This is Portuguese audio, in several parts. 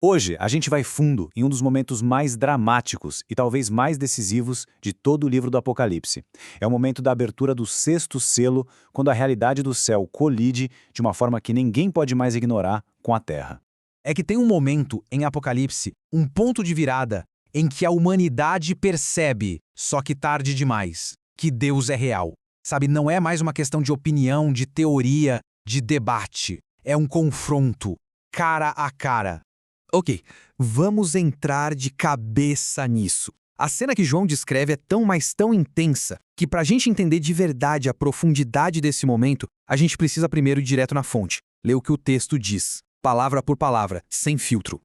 Hoje, a gente vai fundo em um dos momentos mais dramáticos e talvez mais decisivos de todo o livro do Apocalipse. É o momento da abertura do sexto selo, quando a realidade do céu colide de uma forma que ninguém pode mais ignorar com a Terra. É que tem um momento em Apocalipse, um ponto de virada, em que a humanidade percebe, só que tarde demais, que Deus é real. Sabe, não é mais uma questão de opinião, de teoria, de debate. É um confronto, cara a cara. Ok, vamos entrar de cabeça nisso. A cena que João descreve é tão, mas tão intensa, que para a gente entender de verdade a profundidade desse momento, a gente precisa primeiro ir direto na fonte, ler o que o texto diz, palavra por palavra, sem filtro.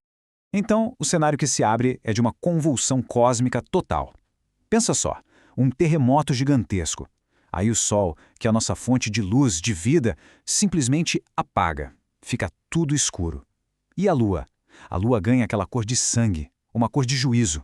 Então, o cenário que se abre é de uma convulsão cósmica total. Pensa só, um terremoto gigantesco. Aí o Sol, que é a nossa fonte de luz, de vida, simplesmente apaga. Fica tudo escuro. E a Lua? A Lua ganha aquela cor de sangue, uma cor de juízo.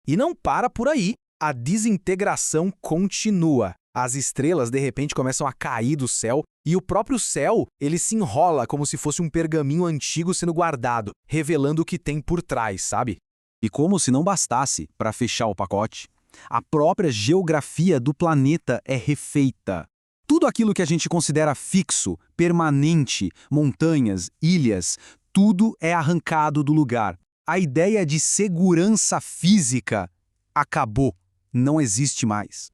E não para por aí. A desintegração continua. As estrelas, de repente, começam a cair do céu e o próprio céu, ele se enrola como se fosse um pergaminho antigo sendo guardado, revelando o que tem por trás, sabe? E como se não bastasse, para fechar o pacote, a própria geografia do planeta é refeita. Tudo aquilo que a gente considera fixo, permanente, montanhas, ilhas, tudo é arrancado do lugar. A ideia de segurança física acabou, não existe mais.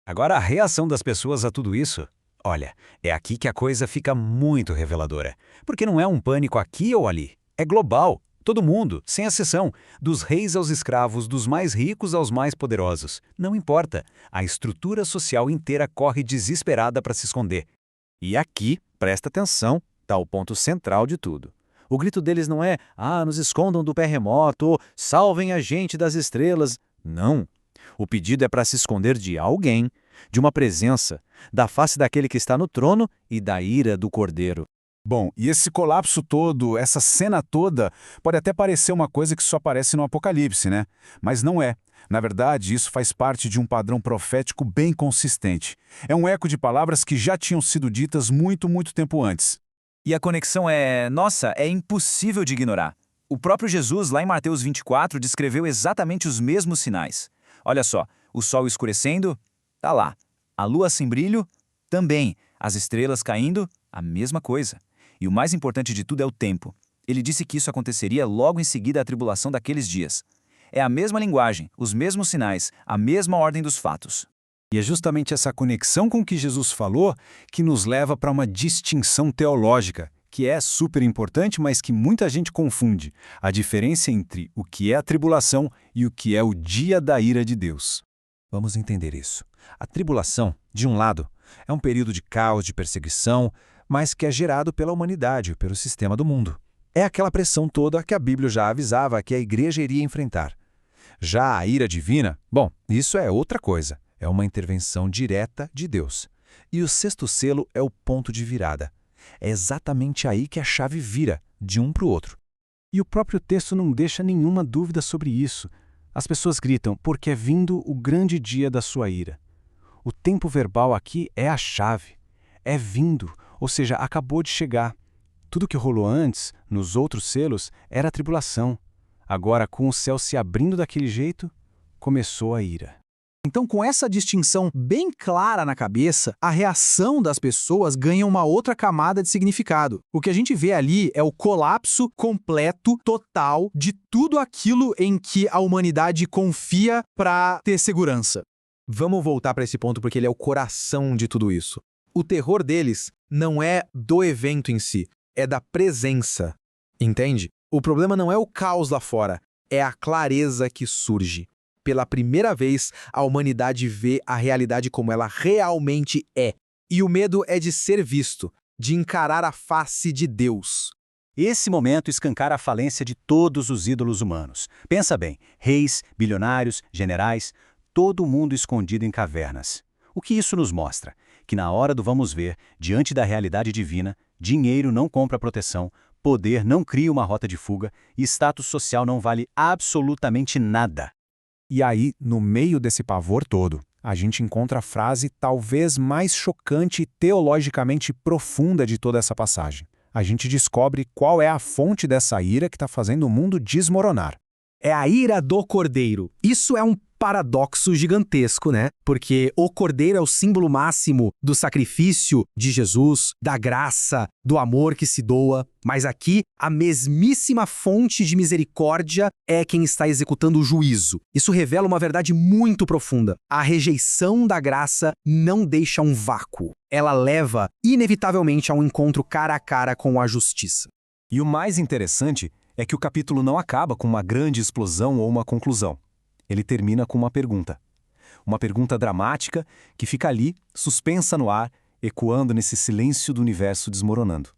Agora, a reação das pessoas a tudo isso? Olha, é aqui que a coisa fica muito reveladora. Porque não é um pânico aqui ou ali. É global. Todo mundo, sem exceção, dos reis aos escravos, dos mais ricos aos mais poderosos. Não importa. A estrutura social inteira corre desesperada para se esconder. E aqui, presta atenção, está o ponto central de tudo. O grito deles não é, nos escondam do terremoto, ou salvem a gente das estrelas. Não. O pedido é para se esconder de alguém, de uma presença, da face daquele que está no trono e da ira do Cordeiro. Bom, e esse colapso todo, essa cena toda, pode até parecer uma coisa que só aparece no Apocalipse, né? Mas não é. Na verdade, isso faz parte de um padrão profético bem consistente. É um eco de palavras que já tinham sido ditas muito, muito tempo antes. E a conexão é impossível de ignorar. O próprio Jesus, lá em Mateus 24, descreveu exatamente os mesmos sinais. Olha só, o sol escurecendo, tá lá. A lua sem brilho, também. As estrelas caindo, a mesma coisa. E o mais importante de tudo é o tempo. Ele disse que isso aconteceria logo em seguida à tribulação daqueles dias. É a mesma linguagem, os mesmos sinais, a mesma ordem dos fatos. E é justamente essa conexão com o que Jesus falou que nos leva para uma distinção teológica, que é super importante, mas que muita gente confunde. A diferença entre o que é a tribulação e o que é o dia da ira de Deus. Vamos entender isso. A tribulação, de um lado, é um período de caos, de perseguição, mas que é gerado pela humanidade, pelo sistema do mundo. É aquela pressão toda que a Bíblia já avisava que a igreja iria enfrentar. Já a ira divina, bom, isso é outra coisa. É uma intervenção direta de Deus. E o sexto selo é o ponto de virada. É exatamente aí que a chave vira, de um para o outro. E o próprio texto não deixa nenhuma dúvida sobre isso. As pessoas gritam, porque é vindo o grande dia da sua ira. O tempo verbal aqui é a chave. É vindo, ou seja, acabou de chegar. Tudo que rolou antes, nos outros selos, era a tribulação. Agora, com o céu se abrindo daquele jeito, começou a ira. Então, com essa distinção bem clara na cabeça, a reação das pessoas ganha uma outra camada de significado. O que a gente vê ali é o colapso completo, total, de tudo aquilo em que a humanidade confia para ter segurança. Vamos voltar para esse ponto porque ele é o coração de tudo isso. O terror deles não é do evento em si, é da presença. Entende? O problema não é o caos lá fora, é a clareza que surge. Pela primeira vez, a humanidade vê a realidade como ela realmente é. E o medo é de ser visto, de encarar a face de Deus. Esse momento escancara a falência de todos os ídolos humanos. Pensa bem, reis, bilionários, generais, todo mundo escondido em cavernas. O que isso nos mostra? Que na hora do vamos ver, diante da realidade divina, dinheiro não compra proteção, poder não cria uma rota de fuga e status social não vale absolutamente nada. E aí, no meio desse pavor todo, a gente encontra a frase talvez mais chocante e teologicamente profunda de toda essa passagem. a gente descobre qual é a fonte dessa ira que está fazendo o mundo desmoronar. É a ira do Cordeiro. Isso é um paradoxo gigantesco, né? Porque o Cordeiro é o símbolo máximo do sacrifício de Jesus, da graça, do amor que se doa. Mas aqui, a mesmíssima fonte de misericórdia é quem está executando o juízo. Isso revela uma verdade muito profunda. A rejeição da graça não deixa um vácuo. Ela leva, inevitavelmente, a um encontro cara a cara com a justiça. E o mais interessante é que o capítulo não acaba com uma grande explosão ou uma conclusão. Ele termina com uma pergunta. Uma pergunta dramática que fica ali, suspensa no ar, ecoando nesse silêncio do universo desmoronando.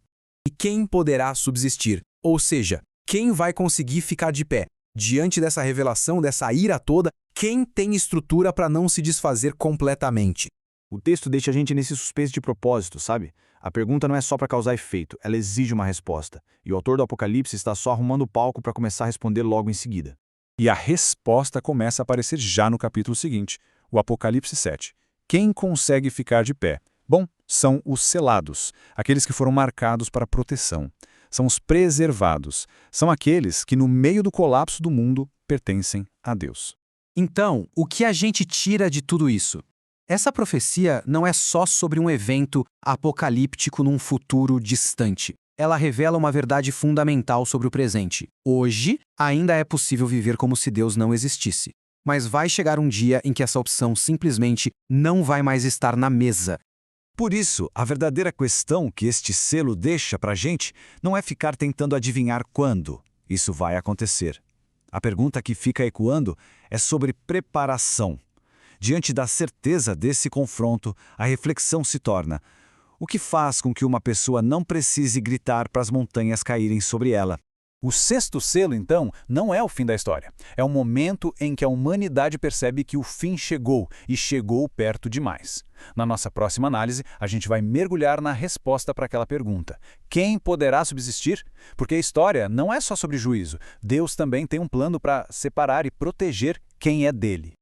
E quem poderá subsistir? Ou seja, quem vai conseguir ficar de pé? Diante dessa revelação, dessa ira toda, quem tem estrutura para não se desfazer completamente? O texto deixa a gente nesse suspense de propósito, sabe? A pergunta não é só para causar efeito, ela exige uma resposta. E o autor do Apocalipse está só arrumando o palco para começar a responder logo em seguida. E a resposta começa a aparecer já no capítulo seguinte, o Apocalipse 7. Quem consegue ficar de pé? Bom, são os selados, aqueles que foram marcados para proteção. São os preservados, são aqueles que no meio do colapso do mundo pertencem a Deus. Então, o que a gente tira de tudo isso? Essa profecia não é só sobre um evento apocalíptico num futuro distante. Ela revela uma verdade fundamental sobre o presente. Hoje, ainda é possível viver como se Deus não existisse. Mas vai chegar um dia em que essa opção simplesmente não vai mais estar na mesa. Por isso, a verdadeira questão que este selo deixa para a gente não é ficar tentando adivinhar quando isso vai acontecer. A pergunta que fica ecoando é sobre preparação. Diante da certeza desse confronto, a reflexão se torna: o que faz com que uma pessoa não precise gritar para as montanhas caírem sobre ela? O sexto selo, então, não é o fim da história. É o momento em que a humanidade percebe que o fim chegou, e chegou perto demais. Na nossa próxima análise, a gente vai mergulhar na resposta para aquela pergunta. Quem poderá subsistir? Porque a história não é só sobre juízo. Deus também tem um plano para separar e proteger quem é dele.